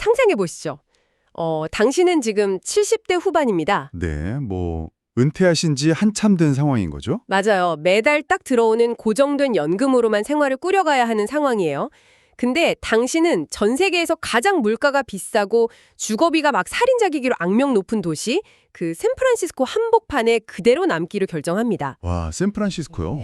상상해 보시죠. 당신은 지금 70대 후반입니다. 네, 은퇴하신 지 한참 된 상황인 거죠? 맞아요. 매달 딱 들어오는 고정된 연금으로만 생활을 꾸려가야 하는 상황이에요. 근데 당신은 전 세계에서 가장 물가가 비싸고 주거비가 막 살인자기기로 악명 높은 도시, 그 샌프란시스코 한복판에 그대로 남기로 결정합니다. 와, 샌프란시스코요?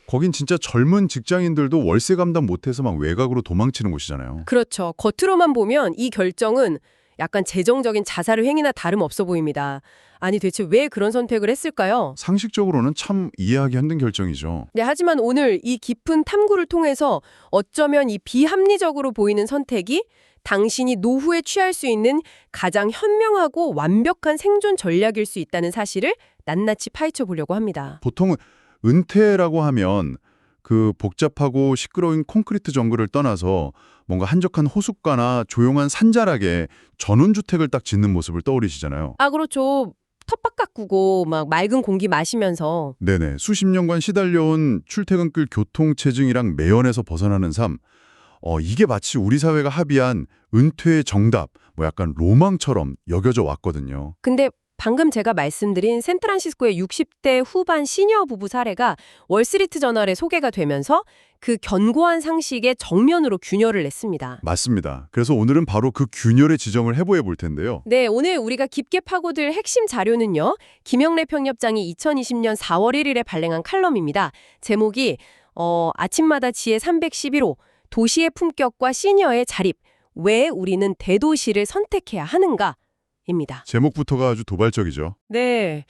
거긴 진짜 젊은 직장인들도 월세 감당 못해서 막 외곽으로 도망치는 곳이잖아요. 그렇죠. 겉으로만 보면 이 결정은 약간 재정적인 자살의 행위나 다름없어 보입니다. 아니 대체 왜 그런 선택을 했을까요? 상식적으로는 참 이해하기 힘든 결정이죠. 네, 하지만 오늘 이 깊은 탐구를 통해서 어쩌면 이 비합리적으로 보이는 선택이 당신이 노후에 취할 수 있는 가장 현명하고 완벽한 생존 전략일 수 있다는 사실을 낱낱이 파헤쳐 보려고 합니다. 보통 은퇴라고 하면 그 복잡하고 시끄러운 콘크리트 정글을 떠나서 뭔가 한적한 호숫가나 조용한 산자락에 전원주택을 딱 짓는 모습을 떠올리시잖아요. 아, 그렇죠. 텃밭 가꾸고 막 맑은 공기 마시면서. 네네. 수십 년간 시달려온 출퇴근길 교통체증이랑 매연에서 벗어나는 삶. 이게 마치 우리 사회가 합의한 은퇴의 정답, 약간 로망처럼 여겨져 왔거든요. 근데 방금 제가 말씀드린 샌프란시스코의 60대 후반 시니어 부부 사례가 월스트리트 저널에 소개가 되면서 그 견고한 상식에 정면으로 균열을 냈습니다. 맞습니다. 그래서 오늘은 바로 그 균열의 지점을 해부해 볼 텐데요. 네, 오늘 우리가 깊게 파고들 핵심 자료는요. 김영래 평협장이 2020년 4월 1일에 발행한 칼럼입니다. 제목이 아침마다 지혜 311호 도시의 품격과 시니어의 자립, 왜 우리는 대도시를 선택해야 하는가? 입니다. 제목부터가 아주 도발적이죠. 네,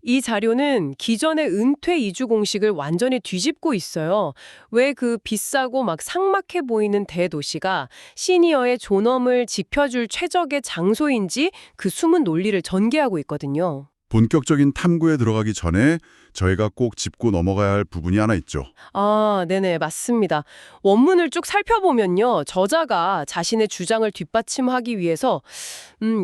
이 자료는 기존의 은퇴 이주 공식을 완전히 뒤집고 있어요. 왜 그 비싸고 막 삭막해 보이는 대도시가 시니어의 존엄을 지켜줄 최적의 장소인지 그 숨은 논리를 전개하고 있거든요. 본격적인 탐구에 들어가기 전에 저희가 꼭 짚고 넘어가야 할 부분이 하나 있죠. 아, 네네, 맞습니다. 원문을 쭉 살펴보면요. 저자가 자신의 주장을 뒷받침하기 위해서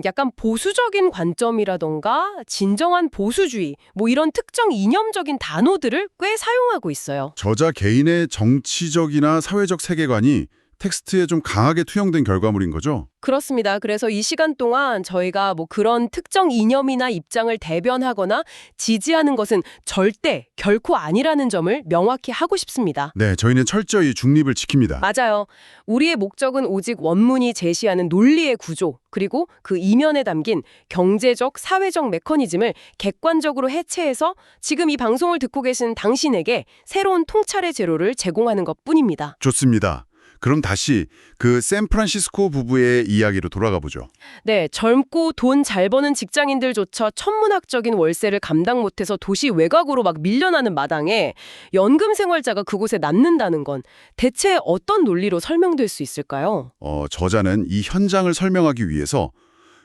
약간 보수적인 관점이라던가 진정한 보수주의, 이런 특정 이념적인 단어들을 꽤 사용하고 있어요. 저자 개인의 정치적이나 사회적 세계관이 텍스트에 좀 강하게 투영된 결과물인 거죠? 그렇습니다. 그래서 이 시간 동안 저희가 그런 특정 이념이나 입장을 대변하거나 지지하는 것은 절대 결코 아니라는 점을 명확히 하고 싶습니다. 네, 저희는 철저히 중립을 지킵니다. 맞아요. 우리의 목적은 오직 원문이 제시하는 논리의 구조, 그리고 그 이면에 담긴 경제적, 사회적 메커니즘을 객관적으로 해체해서 지금 이 방송을 듣고 계신 당신에게 새로운 통찰의 재료를 제공하는 것뿐입니다. 좋습니다. 그럼 다시 그 샌프란시스코 부부의 이야기로 돌아가 보죠. 네, 젊고 돈 잘 버는 직장인들조차 천문학적인 월세를 감당 못해서 도시 외곽으로 막 밀려나는 마당에 연금 생활자가 그곳에 남는다는 건 대체 어떤 논리로 설명될 수 있을까요? 저자는 이 현장을 설명하기 위해서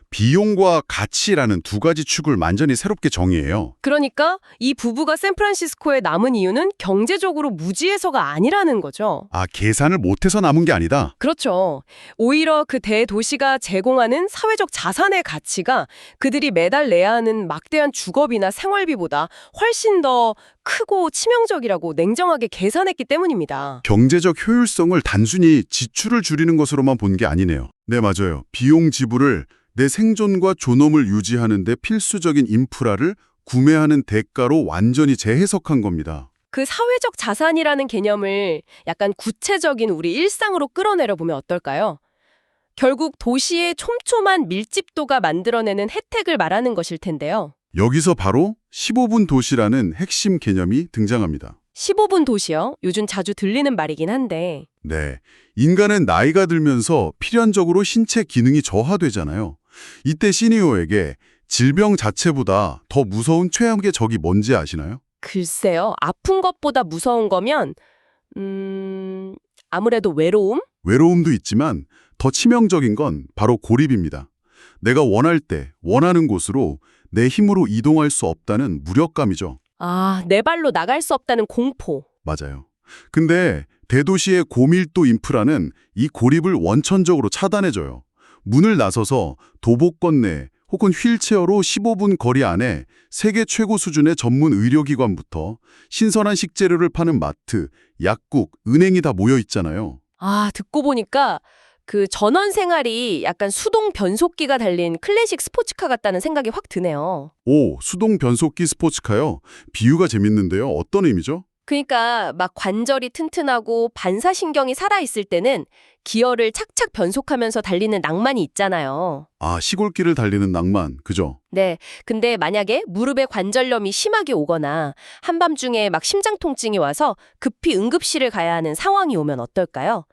비용과 가치라는 두 가지 축을 완전히 새롭게 정의해요. 그러니까 이 부부가 샌프란시스코에 남은 이유는 경제적으로 무지해서가 아니라는 거죠. 아, 계산을 못해서 남은 게 아니다. 그렇죠. 오히려 그 대도시가 제공하는 사회적 자산의 가치가 그들이 매달 내야 하는 막대한 주거비나 생활비보다 훨씬 더 크고 치명적이라고 냉정하게 계산했기 때문입니다. 경제적 효율성을 단순히 지출을 줄이는 것으로만 본 게 아니네요. 네, 맞아요. 비용 지불을 내 생존과 존엄을 유지하는 데 필수적인 인프라를 구매하는 대가로 완전히 재해석한 겁니다. 그 사회적 자산이라는 개념을 약간 구체적인 우리 일상으로 끌어내려 보면 어떨까요? 결국 도시의 촘촘한 밀집도가 만들어내는 혜택을 말하는 것일 텐데요. 여기서 바로 15분 도시라는 핵심 개념이 등장합니다. 15분 도시요? 요즘 자주 들리는 말이긴 한데. 네, 인간은 나이가 들면서 필연적으로 신체 기능이 저하되잖아요. 이때 시니어에게 질병 자체보다 더 무서운 최악의 적이 뭔지 아시나요? 글쎄요. 아픈 것보다 무서운 거면 아무래도 외로움? 외로움도 있지만 더 치명적인 건 바로 고립입니다. 내가 원할 때 원하는 곳으로 내 힘으로 이동할 수 없다는 무력감이죠. 아, 내 발로 나갈 수 없다는 공포. 맞아요. 근데 대도시의 고밀도 인프라는 이 고립을 원천적으로 차단해줘요. 문을 나서서 도보권 내 혹은 휠체어로 15분 거리 안에 세계 최고 수준의 전문 의료기관부터 신선한 식재료를 파는 마트, 약국, 은행이 다 모여 있잖아요. 아, 듣고 보니까 그 전원 생활이 약간 수동 변속기가 달린 클래식 스포츠카 같다는 생각이 확 드네요. 오, 수동 변속기 스포츠카요? 비유가 재밌는데요. 어떤 의미죠? 그러니까 막 관절이 튼튼하고 반사신경이 살아있을 때는 기어를 착착 변속하면서 달리는 낭만이 있잖아요. 아, 시골길을 달리는 낭만, 그죠? 네. 근데 만약에 무릎에 관절염이 심하게 오거나 한밤중에 막 심장 통증이 와서 급히 응급실을 가야 하는 상황이 오면 어떨까요?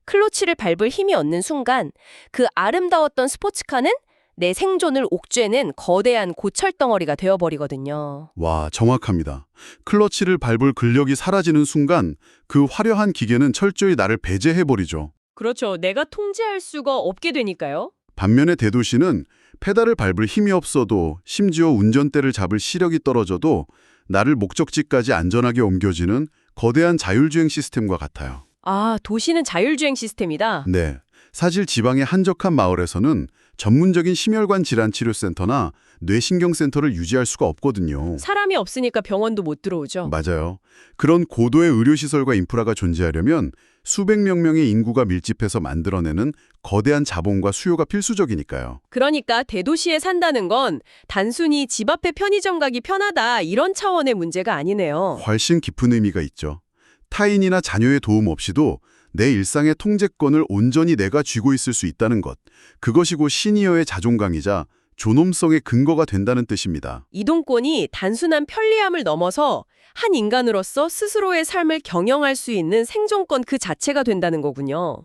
클러치를 밟을 힘이 없는 순간 그 아름다웠던 스포츠카는 내 생존을 옥죄는 거대한 고철덩어리가 되어버리거든요. 와, 정확합니다. 클러치를 밟을 근력이 사라지는 순간 그 화려한 기계는 철저히 나를 배제해버리죠. 그렇죠. 내가 통제할 수가 없게 되니까요. 반면에 대도시는 페달을 밟을 힘이 없어도 심지어 운전대를 잡을 시력이 떨어져도 나를 목적지까지 안전하게 옮겨지는 거대한 자율주행 시스템과 같아요. 아, 도시는 자율주행 시스템이다. 네, 사실 지방의 한적한 마을에서는 전문적인 심혈관 질환치료센터나 뇌신경센터를 유지할 수가 없거든요. 사람이 없으니까 병원도 못 들어오죠. 맞아요. 그런 고도의 의료시설과 인프라가 존재하려면 수백 명의 인구가 밀집해서 만들어내는 거대한 자본과 수요가 필수적이니까요. 그러니까 대도시에 산다는 건 단순히 집 앞에 편의점 가기 편하다 이런 차원의 문제가 아니네요. 훨씬 깊은 의미가 있죠. 타인이나 자녀의 도움 없이도 내 일상의 통제권을 온전히 내가 쥐고 있을 수 있다는 것. 그것이 곧 시니어의 자존감이자 존엄성의 근거가 된다는 뜻입니다. 이동권이 단순한 편리함을 넘어서 한 인간으로서 스스로의 삶을 경영할 수 있는 생존권 그 자체가 된다는 거군요.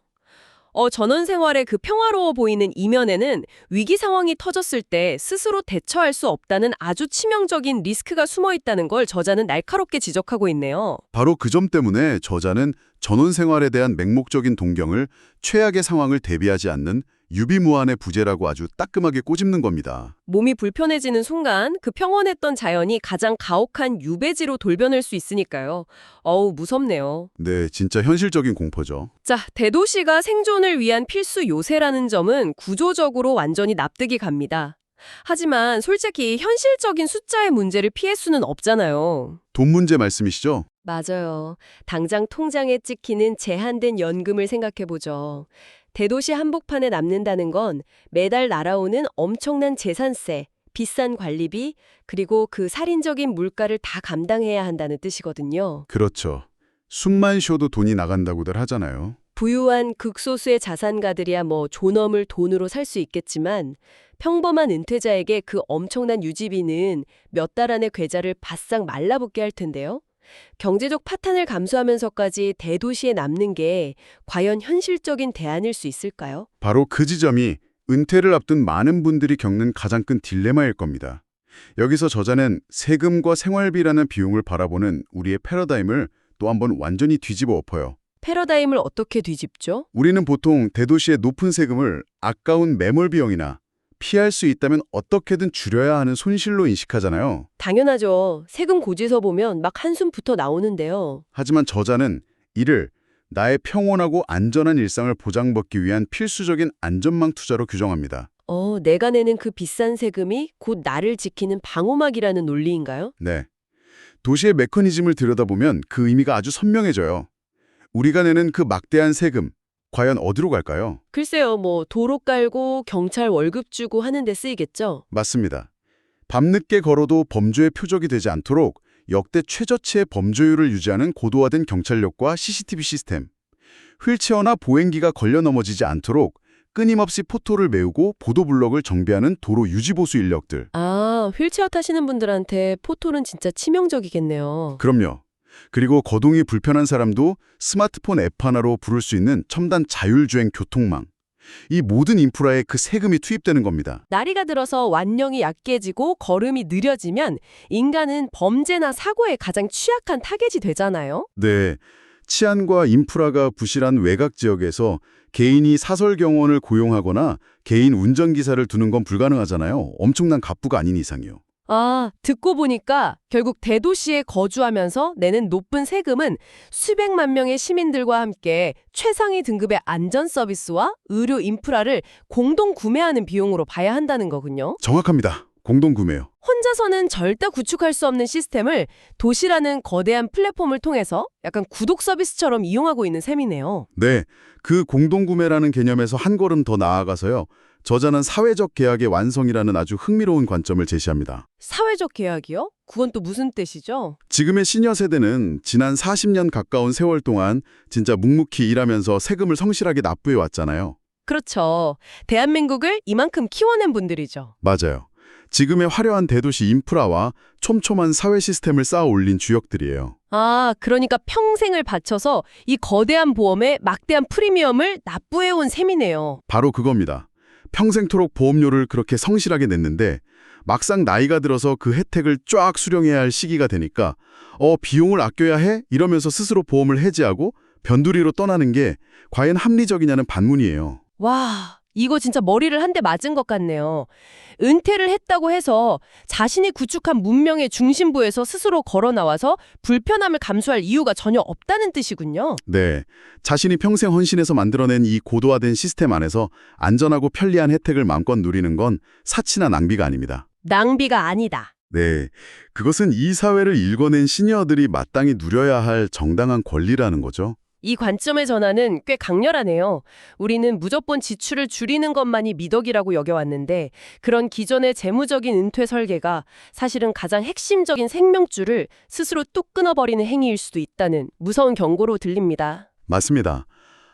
전원 생활의 그 평화로워 보이는 이면에는 위기 상황이 터졌을 때 스스로 대처할 수 없다는 아주 치명적인 리스크가 숨어 있다는 걸 저자는 날카롭게 지적하고 있네요. 바로 그 점 때문에 저자는 전원 생활에 대한 맹목적인 동경을 최악의 상황을 대비하지 않는 유비무환의 부재라고 아주 따끔하게 꼬집는 겁니다. 몸이 불편해지는 순간 그 평온했던 자연이 가장 가혹한 유배지로 돌변할 수 있으니까요. 어우, 무섭네요. 네, 진짜 현실적인 공포죠. 자, 대도시가 생존을 위한 필수 요새라는 점은 구조적으로 완전히 납득이 갑니다. 하지만 솔직히 현실적인 숫자의 문제를 피할 수는 없잖아요. 돈 문제 말씀이시죠? 맞아요. 당장 통장에 찍히는 제한된 연금을 생각해보죠. 대도시 한복판에 남는다는 건 매달 날아오는 엄청난 재산세, 비싼 관리비, 그리고 그 살인적인 물가를 다 감당해야 한다는 뜻이거든요. 그렇죠. 숨만 쉬어도 돈이 나간다고들 하잖아요. 부유한 극소수의 자산가들이야 뭐 존엄을 돈으로 살 수 있겠지만 평범한 은퇴자에게 그 엄청난 유지비는 몇 달 안에 계좌를 바싹 말라붙게 할 텐데요. 경제적 파탄을 감수하면서까지 대도시에 남는 게 과연 현실적인 대안일 수 있을까요? 바로 그 지점이 은퇴를 앞둔 많은 분들이 겪는 가장 큰 딜레마일 겁니다. 여기서 저자는 세금과 생활비라는 비용을 바라보는 우리의 패러다임을 또 한번 완전히 뒤집어 엎어요. 패러다임을 어떻게 뒤집죠? 우리는 보통 대도시의 높은 세금을 아까운 매몰 비용이나 피할 수 있다면 어떻게든 줄여야 하는 손실로 인식하잖아요. 당연하죠. 세금 고지서 보면 막 한숨부터 나오는데요. 하지만 저자는 이를 나의 평온하고 안전한 일상을 보장받기 위한 필수적인 안전망 투자로 규정합니다. 내가 내는 그 비싼 세금이 곧 나를 지키는 방어막이라는 논리인가요? 네. 도시의 메커니즘을 들여다보면 그 의미가 아주 선명해져요. 우리가 내는 그 막대한 세금, 과연 어디로 갈까요? 글쎄요, 뭐 도로 깔고 경찰 월급 주고 하는 데 쓰이겠죠? 맞습니다. 밤늦게 걸어도 범죄의 표적이 되지 않도록 역대 최저치의 범죄율을 유지하는 고도화된 경찰력과 CCTV 시스템, 휠체어나 보행기가 걸려 넘어지지 않도록 끊임없이 포토를 메우고 보도블럭을 정비하는 도로 유지보수 인력들. 아, 휠체어 타시는 분들한테 포토는 진짜 치명적이겠네요. 그럼요. 그리고 거동이 불편한 사람도 스마트폰 앱 하나로 부를 수 있는 첨단 자율주행 교통망. 이 모든 인프라에 그 세금이 투입되는 겁니다. 나이가 들어서 완령이 약해지고 걸음이 느려지면 인간은 범죄나 사고에 가장 취약한 타겟이 되잖아요. 네, 치안과 인프라가 부실한 외곽 지역에서 개인이 사설경원을 고용하거나 개인 운전기사를 두는 건 불가능하잖아요. 엄청난 갑부가 아닌 이상이요. 아, 듣고 보니까 결국 대도시에 거주하면서 내는 높은 세금은 수백만 명의 시민들과 함께 최상위 등급의 안전 서비스와 의료 인프라를 공동 구매하는 비용으로 봐야 한다는 거군요. 정확합니다. 공동구매요. 혼자서는 절대 구축할 수 없는 시스템을 도시라는 거대한 플랫폼을 통해서 약간 구독 서비스처럼 이용하고 있는 셈이네요. 네, 그 공동구매라는 개념에서 한 걸음 더 나아가서요. 저자는 사회적 계약의 완성이라는 아주 흥미로운 관점을 제시합니다. 사회적 계약이요? 그건 또 무슨 뜻이죠? 지금의 시니어 세대는 지난 40년 가까운 세월 동안 진짜 묵묵히 일하면서 세금을 성실하게 납부해 왔잖아요. 그렇죠. 대한민국을 이만큼 키워낸 분들이죠. 맞아요. 지금의 화려한 대도시 인프라와 촘촘한 사회 시스템을 쌓아 올린 주역들이에요. 아, 그러니까 평생을 바쳐서 이 거대한 보험에 막대한 프리미엄을 납부해온 셈이네요. 바로 그겁니다. 평생토록 보험료를 그렇게 성실하게 냈는데 막상 나이가 들어서 그 혜택을 쫙 수령해야 할 시기가 되니까 비용을 아껴야 해? 이러면서 스스로 보험을 해지하고 변두리로 떠나는 게 과연 합리적이냐는 반문이에요. 와, 이거 진짜 머리를 한 대 맞은 것 같네요. 은퇴를 했다고 해서 자신이 구축한 문명의 중심부에서 스스로 걸어 나와서 불편함을 감수할 이유가 전혀 없다는 뜻이군요. 네, 자신이 평생 헌신해서 만들어낸 이 고도화된 시스템 안에서 안전하고 편리한 혜택을 마음껏 누리는 건 사치나 낭비가 아닙니다. 낭비가 아니다. 네, 그것은 이 사회를 일궈낸 시니어들이 마땅히 누려야 할 정당한 권리라는 거죠. 이 관점의 전환은 꽤 강렬하네요. 우리는 무조건 지출을 줄이는 것만이 미덕이라고 여겨왔는데 그런 기존의 재무적인 은퇴 설계가 사실은 가장 핵심적인 생명줄을 스스로 뚝 끊어버리는 행위일 수도 있다는 무서운 경고로 들립니다. 맞습니다.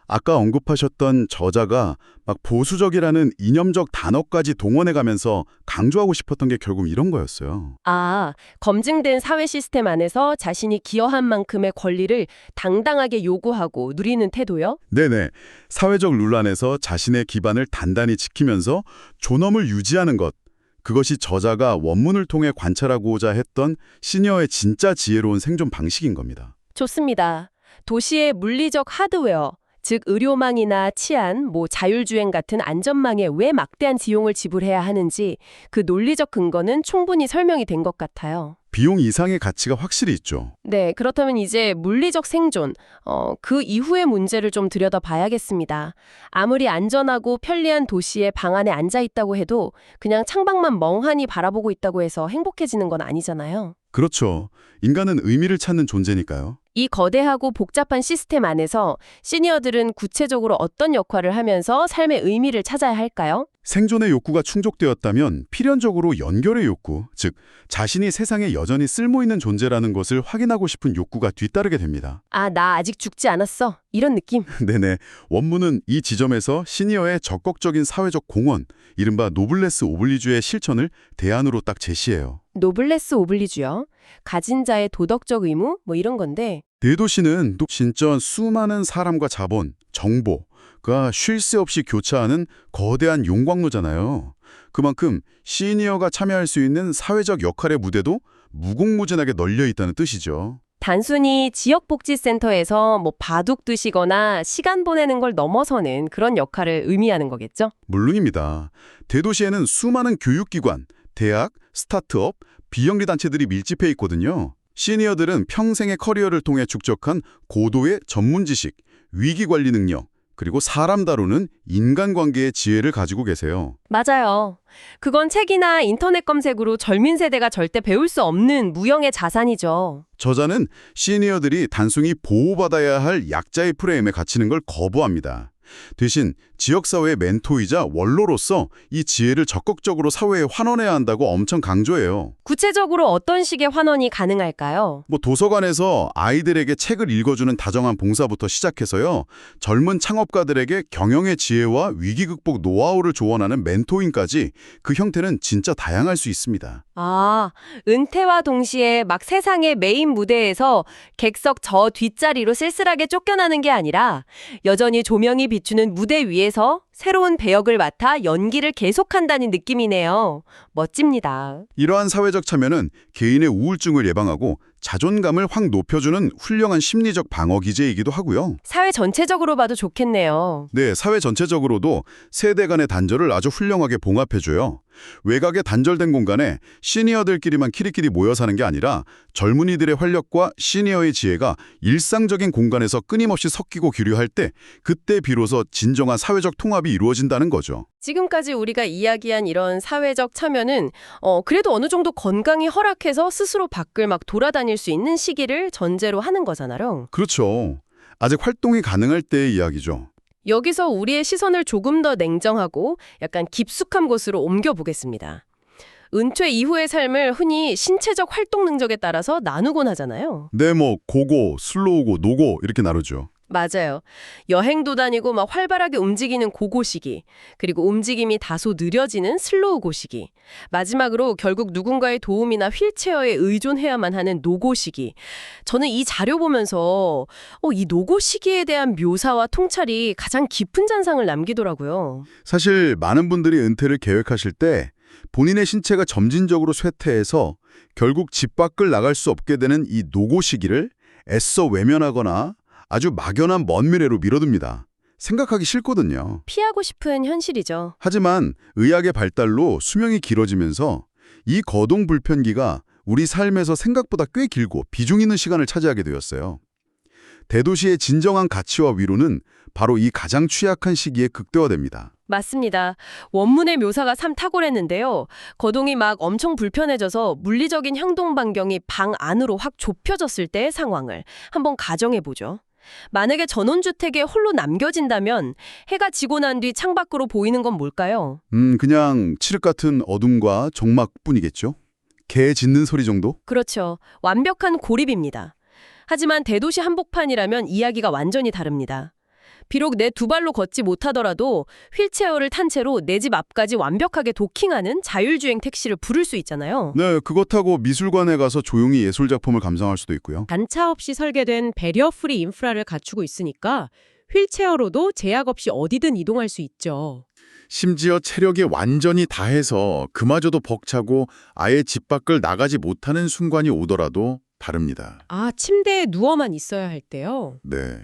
아까 언급하셨던 저자가 막 보수적이라는 이념적 단어까지 동원해가면서 강조하고 싶었던 게 결국 이런 거였어요. 아, 검증된 사회 시스템 안에서 자신이 기여한 만큼의 권리를 당당하게 요구하고 누리는 태도요? 네네. 사회적 룰 안에서 자신의 기반을 단단히 지키면서 존엄을 유지하는 것. 그것이 저자가 원문을 통해 관찰하고자 했던 시니어의 진짜 지혜로운 생존 방식인 겁니다. 좋습니다. 도시의 물리적 하드웨어, 즉 의료망이나 치안, 자율주행 같은 안전망에 왜 막대한 비용을 지불해야 하는지 그 논리적 근거는 충분히 설명이 된 것 같아요. 비용 이상의 가치가 확실히 있죠. 네, 그렇다면 이제 물리적 생존, 그 이후의 문제를 좀 들여다봐야겠습니다. 아무리 안전하고 편리한 도시의 방 안에 앉아 있다고 해도 그냥 창밖만 멍하니 바라보고 있다고 해서 행복해지는 건 아니잖아요. 그렇죠. 인간은 의미를 찾는 존재니까요. 이 거대하고 복잡한 시스템 안에서 시니어들은 구체적으로 어떤 역할을 하면서 삶의 의미를 찾아야 할까요? 생존의 욕구가 충족되었다면 필연적으로 연결의 욕구, 즉 자신이 세상에 여전히 쓸모있는 존재라는 것을 확인하고 싶은 욕구가 뒤따르게 됩니다. 아, 나 아직 죽지 않았어. 이런 느낌. 네네. 원문은 이 지점에서 시니어의 적극적인 사회적 공헌, 이른바 노블레스 오블리주의 실천을 대안으로 딱 제시해요. 노블레스 오블리주요. 가진 자의 도덕적 의무? 이런 건데. 대도시는 또 진짜 수많은 사람과 자본, 정보가 쉴 새 없이 교차하는 거대한 용광로잖아요. 그만큼 시니어가 참여할 수 있는 사회적 역할의 무대도 무궁무진하게 널려 있다는 뜻이죠. 단순히 지역복지센터에서 바둑 두시거나 시간 보내는 걸 넘어서는 그런 역할을 의미하는 거겠죠? 물론입니다. 대도시에는 수많은 교육기관, 대학, 스타트업, 비영리 단체들이 밀집해 있거든요. 시니어들은 평생의 커리어를 통해 축적한 고도의 전문 지식, 위기 관리 능력, 그리고 사람 다루는 인간관계의 지혜를 가지고 계세요. 맞아요. 그건 책이나 인터넷 검색으로 젊은 세대가 절대 배울 수 없는 무형의 자산이죠. 저자는 시니어들이 단순히 보호받아야 할 약자의 프레임에 갇히는 걸 거부합니다. 대신 지역사회의 멘토이자 원로로서 이 지혜를 적극적으로 사회에 환원해야 한다고 엄청 강조해요. 구체적으로 어떤 식의 환원이 가능할까요? 도서관에서 아이들에게 책을 읽어주는 다정한 봉사부터 시작해서요. 젊은 창업가들에게 경영의 지혜와 위기 극복 노하우를 조언하는 멘토링까지 그 형태는 진짜 다양할 수 있습니다. 아, 은퇴와 동시에 막 세상의 메인 무대에서 객석 저 뒷자리로 쓸쓸하게 쫓겨나는 게 아니라 여전히 조명이 비추는 무대 위에서 새로운 배역을 맡아 연기를 계속한다는 느낌이네요. 멋집니다. 이러한 사회적 참여는 개인의 우울증을 예방하고 자존감을 확 높여주는 훌륭한 심리적 방어 기제이기도 하고요. 사회 전체적으로 봐도 좋겠네요. 네, 사회 전체적으로도 세대 간의 단절을 아주 훌륭하게 봉합해줘요. 외곽의 단절된 공간에 시니어들끼리만 키리키리 모여 사는 게 아니라 젊은이들의 활력과 시니어의 지혜가 일상적인 공간에서 끊임없이 섞이고 교류할 때 그때 비로소 진정한 사회적 통합이 이루어진다는 거죠. 지금까지 우리가 이야기한 이런 사회적 참여는 그래도 어느 정도 건강이 허락해서 스스로 밖을 막 돌아다닐 수 있는 시기를 전제로 하는 거잖아요. 그렇죠. 아직 활동이 가능할 때의 이야기죠. 여기서 우리의 시선을 조금 더 냉정하고 약간 깊숙한 곳으로 옮겨보겠습니다. 은퇴 이후의 삶을 흔히 신체적 활동 능력에 따라서 나누곤 하잖아요. 네, 고고, 슬로우고, 노고 이렇게 나누죠. 맞아요. 여행도 다니고 막 활발하게 움직이는 고고 시기, 그리고 움직임이 다소 느려지는 슬로우고 시기, 마지막으로 결국 누군가의 도움이나 휠체어에 의존해야만 하는 노고 시기. 저는 이 자료 보면서 이 노고 시기에 대한 묘사와 통찰이 가장 깊은 잔상을 남기더라고요. 사실 많은 분들이 은퇴를 계획하실 때 본인의 신체가 점진적으로 쇠퇴해서 결국 집 밖을 나갈 수 없게 되는 이 노고 시기를 애써 외면하거나 아주 막연한 먼 미래로 미뤄둡니다. 생각하기 싫거든요. 피하고 싶은 현실이죠. 하지만 의학의 발달로 수명이 길어지면서 이 거동 불편기가 우리 삶에서 생각보다 꽤 길고 비중 있는 시간을 차지하게 되었어요. 대도시의 진정한 가치와 위로는 바로 이 가장 취약한 시기에 극대화됩니다. 맞습니다. 원문의 묘사가 참 탁월했는데요. 거동이 막 엄청 불편해져서 물리적인 행동 반경이 방 안으로 확 좁혀졌을 때의 상황을 한번 가정해보죠. 만약에 전원주택에 홀로 남겨진다면 해가 지고 난 뒤 창밖으로 보이는 건 뭘까요? 그냥 칠흑 같은 어둠과 정막뿐이겠죠? 개 짖는 소리 정도? 그렇죠. 완벽한 고립입니다. 하지만 대도시 한복판이라면 이야기가 완전히 다릅니다. 비록 내 두 발로 걷지 못하더라도 휠체어를 탄 채로 내 집 앞까지 완벽하게 도킹하는 자율주행 택시를 부를 수 있잖아요. 네, 그것 타고 미술관에 가서 조용히 예술작품을 감상할 수도 있고요. 단차 없이 설계된 배리어 프리 인프라를 갖추고 있으니까 휠체어로도 제약 없이 어디든 이동할 수 있죠. 심지어 체력이 완전히 다해서 그마저도 벅차고 아예 집 밖을 나가지 못하는 순간이 오더라도 다릅니다. 아, 침대에 누워만 있어야 할 때요? 네.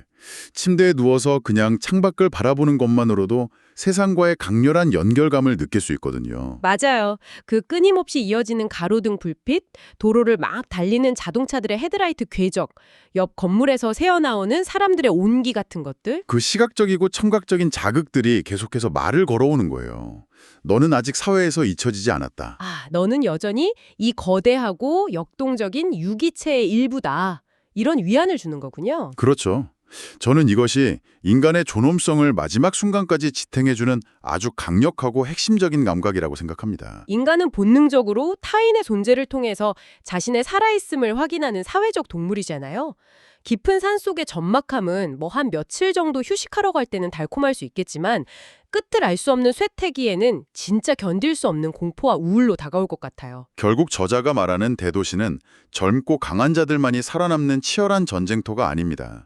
침대에 누워서 그냥 창밖을 바라보는 것만으로도 세상과의 강렬한 연결감을 느낄 수 있거든요. 맞아요. 그 끊임없이 이어지는 가로등 불빛, 도로를 막 달리는 자동차들의 헤드라이트 궤적, 옆 건물에서 새어나오는 사람들의 온기 같은 것들. 그 시각적이고 청각적인 자극들이 계속해서 말을 걸어오는 거예요. 너는 아직 사회에서 잊혀지지 않았다. 아, 너는 여전히 이 거대하고 역동적인 유기체의 일부다. 이런 위안을 주는 거군요. 그렇죠. 저는 이것이 인간의 존엄성을 마지막 순간까지 지탱해주는 아주 강력하고 핵심적인 감각이라고 생각합니다. 인간은 본능적으로 타인의 존재를 통해서 자신의 살아있음을 확인하는 사회적 동물이잖아요. 깊은 산속의 적막함은 뭐 한 며칠 정도 휴식하러 갈 때는 달콤할 수 있겠지만 끝을 알 수 없는 쇠퇴기에는 진짜 견딜 수 없는 공포와 우울로 다가올 것 같아요. 결국 저자가 말하는 대도시는 젊고 강한 자들만이 살아남는 치열한 전쟁터가 아닙니다.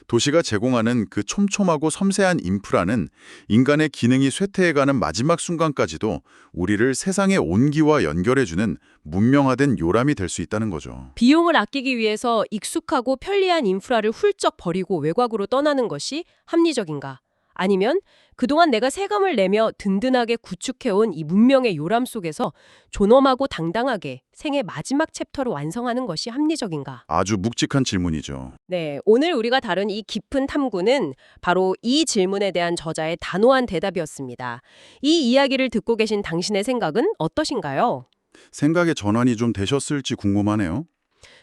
도시가 제공하는 그 촘촘하고 섬세한 인프라는 인간의 기능이 쇠퇴해가는 마지막 순간까지도 우리를 세상의 온기와 연결해주는 문명화된 요람이 될 수 있다는 거죠. 비용을 아끼기 위해서 익숙하고 편리한 인프라를 훌쩍 버리고 외곽으로 떠나는 것이 합리적인가? 아니면 그동안 내가 세금을 내며 든든하게 구축해온 이 문명의 요람 속에서 존엄하고 당당하게 생의 마지막 챕터를 완성하는 것이 합리적인가? 아주 묵직한 질문이죠. 네, 오늘 우리가 다룬 이 깊은 탐구는 바로 이 질문에 대한 저자의 단호한 대답이었습니다. 이 이야기를 듣고 계신 당신의 생각은 어떠신가요? 생각의 전환이 좀 되셨을지 궁금하네요.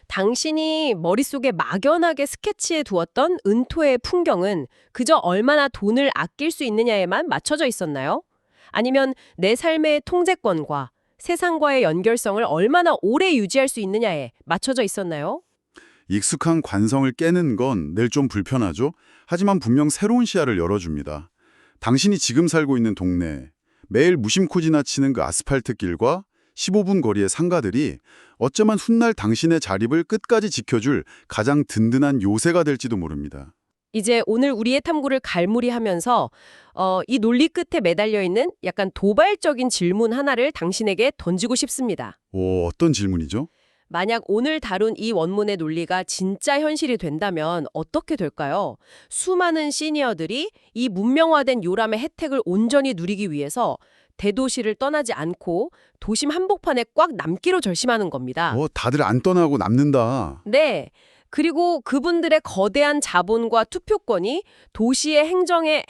당신이 머릿속에 막연하게 스케치해 두었던 은퇴의 풍경은 그저 얼마나 돈을 아낄 수 있느냐에만 맞춰져 있었나요? 아니면 내 삶의 통제권과 세상과의 연결성을 얼마나 오래 유지할 수 있느냐에 맞춰져 있었나요? 익숙한 관성을 깨는 건 늘 좀 불편하죠. 하지만 분명 새로운 시야를 열어줍니다. 당신이 지금 살고 있는 동네, 매일 무심코 지나치는 그 아스팔트 길과 15분 거리의 상가들이 어쩌면 훗날 당신의 자립을 끝까지 지켜줄 가장 든든한 요새가 될지도 모릅니다. 이제 오늘 우리의 탐구를 갈무리하면서 이 논리 끝에 매달려 있는 약간 도발적인 질문 하나를 당신에게 던지고 싶습니다. 어떤 질문이죠? 만약 오늘 다룬 이 원문의 논리가 진짜 현실이 된다면 어떻게 될까요? 수많은 시니어들이 이 문명화된 요람의 혜택을 온전히 누리기 위해서 대도시를 떠나지 않고 도심 한복판에 꽉 남기로 결심하는 겁니다. 다들 안 떠나고 남는다. 네. 그리고 그분들의 거대한 자본과 투표권이 도시의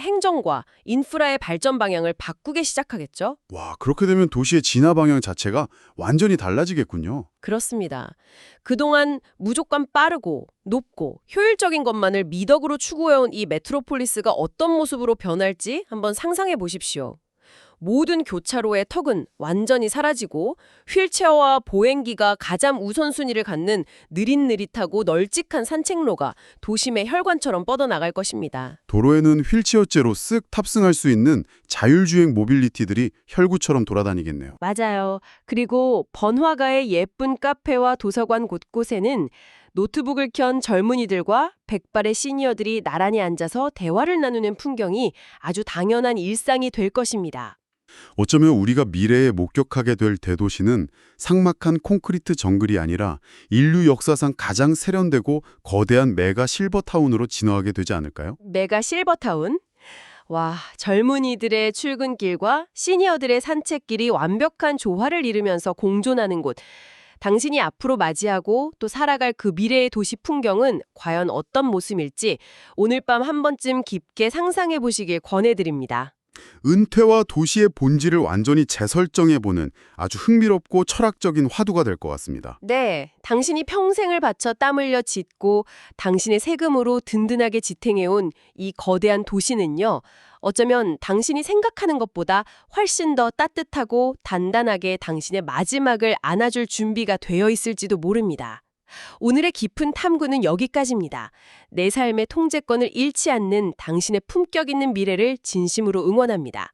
행정과 인프라의 발전 방향을 바꾸기 시작하겠죠? 와, 그렇게 되면 도시의 진화 방향 자체가 완전히 달라지겠군요. 그렇습니다. 그동안 무조건 빠르고 높고 효율적인 것만을 미덕으로 추구해온 이 메트로폴리스가 어떤 모습으로 변할지 한번 상상해 보십시오. 모든 교차로의 턱은 완전히 사라지고 휠체어와 보행기가 가장 우선순위를 갖는 느릿느릿하고 널찍한 산책로가 도심의 혈관처럼 뻗어나갈 것입니다. 도로에는 휠체어째로 쓱 탑승할 수 있는 자율주행 모빌리티들이 혈구처럼 돌아다니겠네요. 맞아요. 그리고 번화가의 예쁜 카페와 도서관 곳곳에는 노트북을 켠 젊은이들과 백발의 시니어들이 나란히 앉아서 대화를 나누는 풍경이 아주 당연한 일상이 될 것입니다. 어쩌면 우리가 미래에 목격하게 될 대도시는 삭막한 콘크리트 정글이 아니라 인류 역사상 가장 세련되고 거대한 메가 실버타운으로 진화하게 되지 않을까요? 메가 실버타운? 와, 젊은이들의 출근길과 시니어들의 산책길이 완벽한 조화를 이루면서 공존하는 곳. 당신이 앞으로 맞이하고 또 살아갈 그 미래의 도시 풍경은 과연 어떤 모습일지 오늘 밤 한 번쯤 깊게 상상해 보시길 권해드립니다. 은퇴와 도시의 본질을 완전히 재설정해보는 아주 흥미롭고 철학적인 화두가 될 것 같습니다. 네, 당신이 평생을 바쳐 땀 흘려 짓고 당신의 세금으로 든든하게 지탱해온 이 거대한 도시는요. 어쩌면 당신이 생각하는 것보다 훨씬 더 따뜻하고 단단하게 당신의 마지막을 안아줄 준비가 되어 있을지도 모릅니다. 오늘의 깊은 탐구는 여기까지입니다. 내 삶의 통제권을 잃지 않는 당신의 품격 있는 미래를 진심으로 응원합니다.